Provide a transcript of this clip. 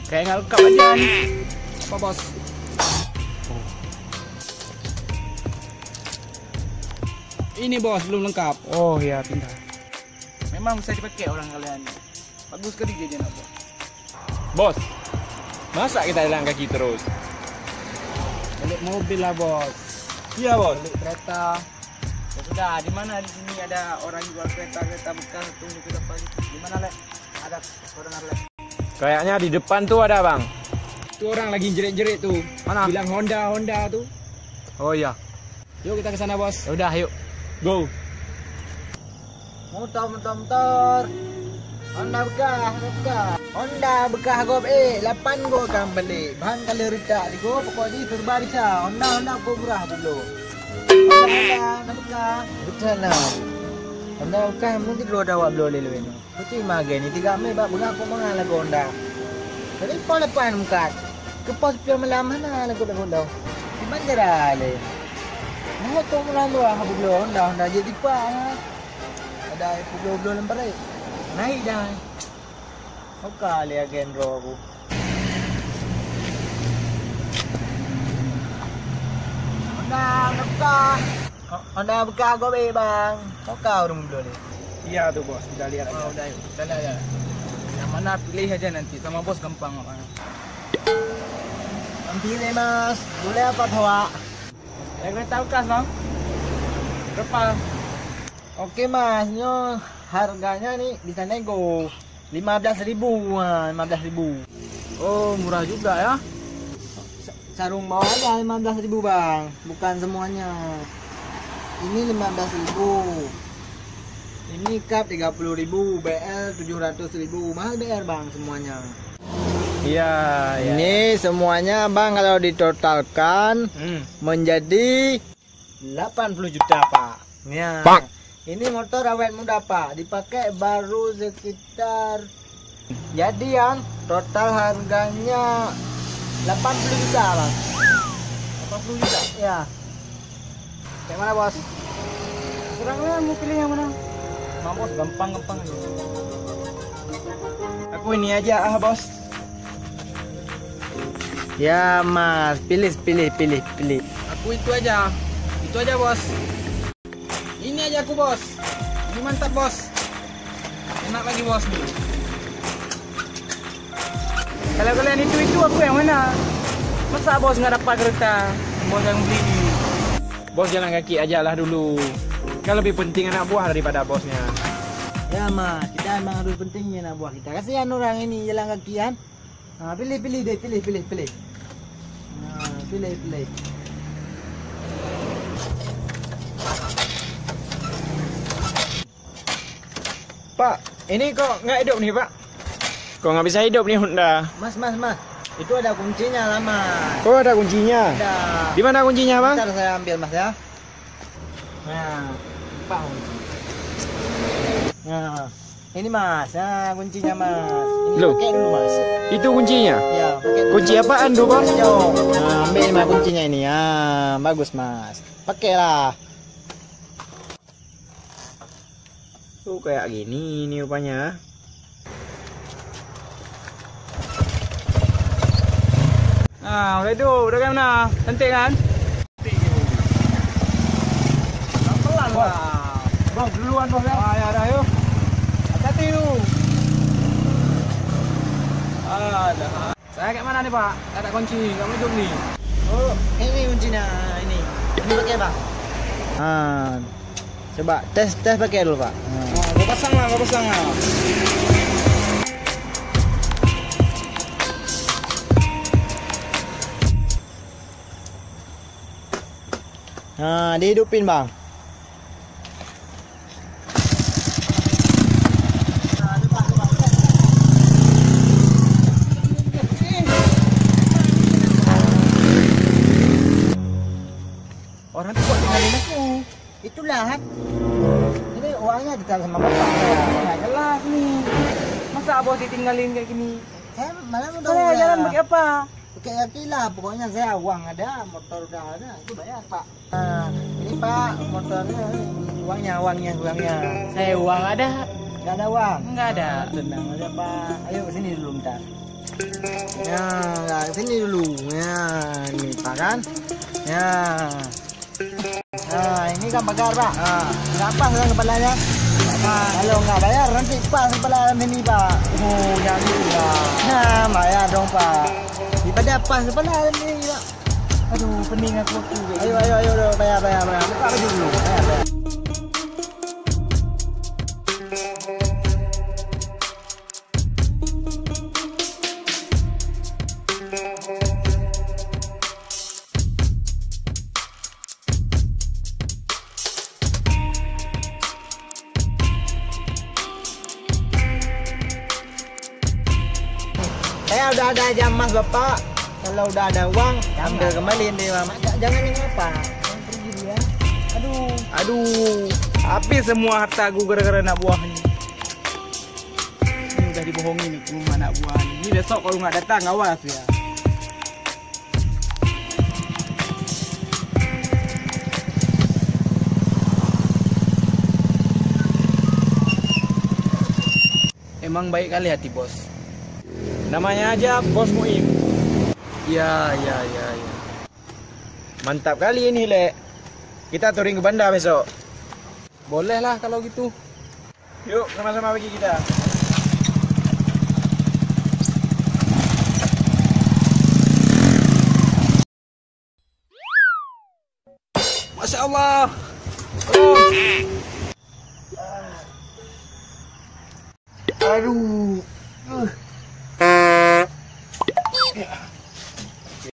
Kayak nggak lengkap aja nih. Apa bos? Ini bos belum lengkap. Oh ya, pintar. Memang bisa dipakai orang kalian. Bagus sekali dia nak bos. Bos, masa kita jalan kaki terus? Balik mobil lah bos. Iya bos. Balik kereta. Ya sudah, di mana di sini ada orang jual kereta bekas tunggu ke depan. Di mana lek? Ada orang lek. Kayaknya di depan tuh ada bang. Tuh orang lagi jerit-jerit tuh. Mana? Bilang Honda tuh. Oh iya. Yuk kita ke sana bos. Ya udah, yuk. Go. Motor. Honda bekas go 8 go kan beli. Bahan kali rita di go pokok di serba bisa. Honda go murah dulu. Honda bekas. Betul lah. Honda bekas mungkin lo ada awak beli lu ini. Kucing magen ni 3 mei bab bunga aku mangal lagu Honda. Jadi pol depan mukat. Ke pos pion malam mana lagu Honda. Di bandara le. Mau tu malam tu ah beli Honda jadi pa. Ada beli lempar ai. Naik dah. Kau kali agen ro aku. Honda bekas go be bang. Kau dong dulu ni. Iya tuh bos, kita lihat aja. Oh, udah yuk. Kita lihat ya. Yang mana pilih aja nanti sama bos gampang apa. Pilih mas. Boleh apa tawa? Yang kereta bekas bang. Berapa? Oke mas, nyo harganya nih bisa nego 15.000. 15.000. Oh, murah juga ya. Sarung bawah aja 15.000 bang, bukan semuanya. Ini 15.000. Ini cup 30.000, BL 700.000. Mahal BR bang semuanya. Iya. Ini semuanya bang kalau ditotalkan menjadi 80 juta pak. Ya. Ini motor awet muda pak, dipakai baru sekitar. Jadi yang total harganya 80 juta bang. 80 juta? Ya. Yang mana bos? Kurangnya mau pilih yang mana? Nah, bos gampang aja. Aku ini aja bos. Ya mas, pilih. Aku itu aja bos. Ini aja aku bos. Ini mantap bos. Enak lagi bos. Kalau kalian itu aku yang mana? Masa bos nggak dapat kereta? Bos yang beli. Bos jalan kaki aja lah dulu. Kan lebih penting anak buah daripada bosnya. Ya mas, kita emang harus pentingnya anak buah kita. Kasihan orang ini jalan kakian. Nah, pilih deh, pilih. Nah, pilih. Pak, ini kok nggak hidup nih pak? Kok nggak bisa hidup nih Honda? Mas. Itu ada kuncinya lah mas. Oh ada kuncinya? Ada. Di mana kuncinya bang? Bentar saya ambil mas ya. Nah, Pak. Nah, ini mas. Nah, kuncinya mas. Ini Loh. pakai dulu mas. Itu kuncinya? Ya, pakai dulu. Kunci apaan tuh bos? Nah, ambil ini mas kuncinya ini. Ya, bagus mas. Pakailah. Tuh kayak gini ini rupanya. Nah, udah kan mana? Cantik kan? Pelan lah. Bang, duluan bos ya. Ya udah yuk. Hati-hati yuk. Ada. Saya kayak mana nih pak? Ada kunci, nggak hidup nih. Oh, ini kuncinya ini. Ini pakai pak. Coba tes pakai dulu pak. Gua pasang lah. Nah, dihidupin bang. Orang tuh kok tinggalin aku. Itulah. Ini uangnya ditaruh sama bapak saya. Nggak jelas nih. Masa bos ditinggalin kayak gini? Saya malah udah. Saya jalan pakai apa? Pakai kaki lah. Pokoknya saya uang ada, motor udah ada. Itu bayar pak. Nah, ini pak motornya, uangnya. Saya uang ada. Nggak ada uang. Nggak ada. Tenang aja pak. Ayo sini dulu bentar. Ya, sini dulu. Ya, ini Pak kan. Ya. Nah, ini kan pagar Pak. Nggak pas kan kepalanya? Kalau nggak bayar nanti pas kepala ini Pak. Oh, jangan gitu lah. Nah, bayar dong Pak. Daripada pas kepala ini Pak. Aduh, pening aku. Ayo, bayar. Buka baju dulu. Bayar. Saya udah ada jam mas Bapak. Kalau udah ada uang, ambil kembali nih Mama. Jangan ini apa? Jangan pergi dia. Aduh, habis semua harta aku gara-gara anak buah ini. Ini udah dibohongi nih rumah anak buah ini. Ini besok kalau nggak datang, awas ya. Emang baik kali hati bos. Namanya aja Bos Muim. Ya. Mantap kali ini, Le. Kita touring ke Banda besok. Boleh lah kalau gitu. Yuk, sama-sama pergi kita. Masya Allah. Aduh.